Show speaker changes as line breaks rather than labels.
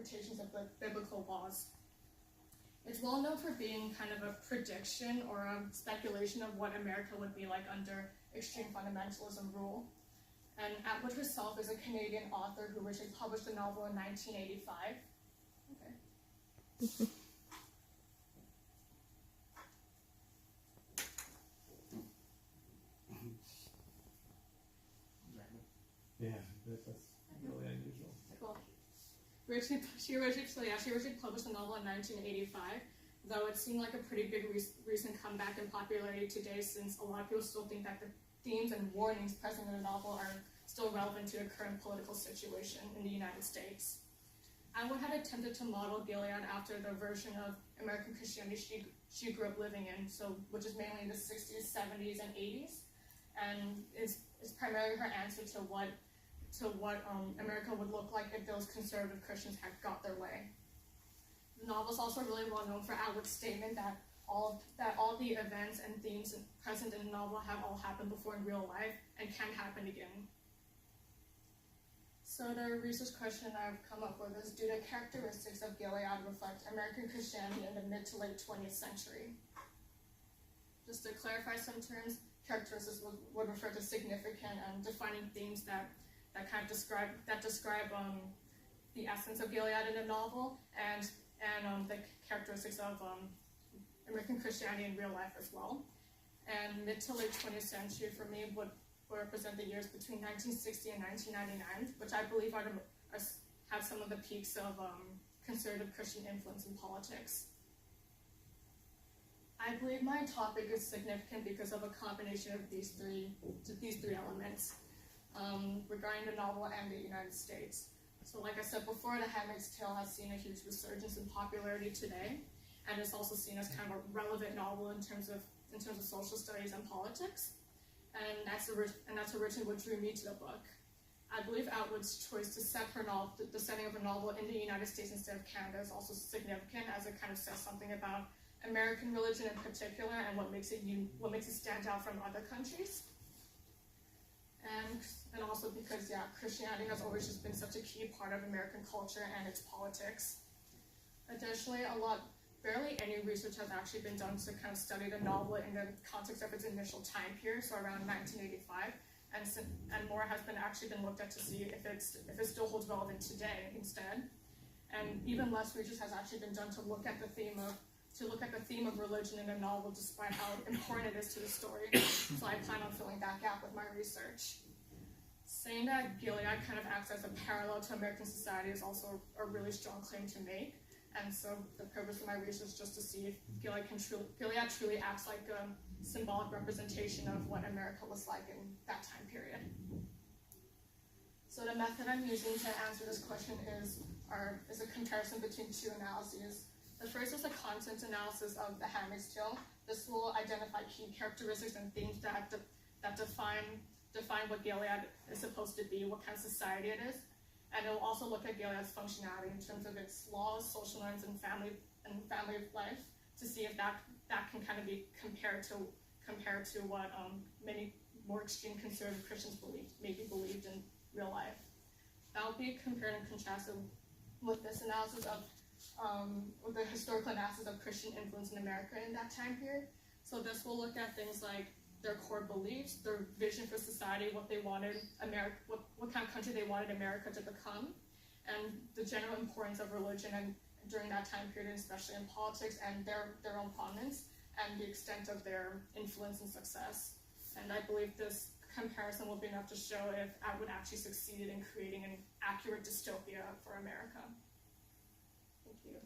interpretations of the biblical laws. It's well known for being kind of a prediction or a speculation of what America would be like under extreme fundamentalism rule. And Atwood herself is a Canadian author who originally published the novel in 1985. Okay.
Yeah, that's really unusual.
Cool. She originally published the novel in 1985, though it seemed like a pretty big recent comeback in popularity today, since a lot of people still think that the themes and warnings present in the novel are still relevant to the current political situation in the United States. Atwood had attempted to model Gilead after the version of American Christianity she grew up living in, which is mainly in the 60s, 70s, and 80s, and is primarily her answer to what America would look like if those conservative Christians had got their way. The novel is also really well known for Atwood's statement that all the events and themes present in the novel have all happened before in real life and can happen again. So the research question I've come up with is, do the characteristics of Gilead reflect American Christianity in the mid to late 20th century? Just to clarify some terms, characteristics would refer to significant and defining themes that kind of describe the essence of Gilead in the novel, and the characteristics of American Christianity in real life as well. And mid to late 20th century for me would represent the years between 1960 and 1999, which I believe have some of the peaks of conservative Christian influence in politics. I believe my topic is significant because of a combination of these three elements regarding the novel and the United States. So like I said before, The Handmaid's Tale has seen a huge resurgence in popularity today, and it's also seen as kind of a relevant novel in terms of social studies and politics. And that's originally what drew me to the book. I believe Atwood's choice to set the setting of a novel in the United States instead of Canada is also significant, as it kind of says something about American religion in particular and what makes it stand out from other countries. And also because, Christianity has always just been such a key part of American culture and its politics. Additionally, barely any research has actually been done to kind of study the novel in the context of its initial time period, so around 1985, and more has actually been looked at to see if it still holds relevant today instead. And even less research has actually been done to look at the theme of religion in the novel, despite how important it is to the story. So I plan on filling that gap with my research. Saying that Gilead kind of acts as a parallel to American society is also a really strong claim to make. And so the purpose of my research is just to see if Gilead truly acts like a symbolic representation of what America was like in that time period. So the method I'm using to answer this question is a comparison between two analyses. The first is a content analysis of The Handmaid's Tale. This will identify key characteristics and themes that define what Gilead is supposed to be, what kind of society it is. And it will also look at Gilead's functionality in terms of its laws, social norms, and family life, to see if that can kind of be compared to what many more extreme conservative Christians maybe believed in real life. That will be compared and contrasted with this analysis of with the historical analysis of Christian influence in America in that time period. So this will look at things like their core beliefs, their vision for society, what they wanted what kind of country they wanted America to become, and the general importance of religion and during that time period, especially in politics, and their own prominence, and the extent of their influence and success. And I believe this comparison will be enough to show if Atwood actually succeeded in creating an accurate dystopia for America. Thank you.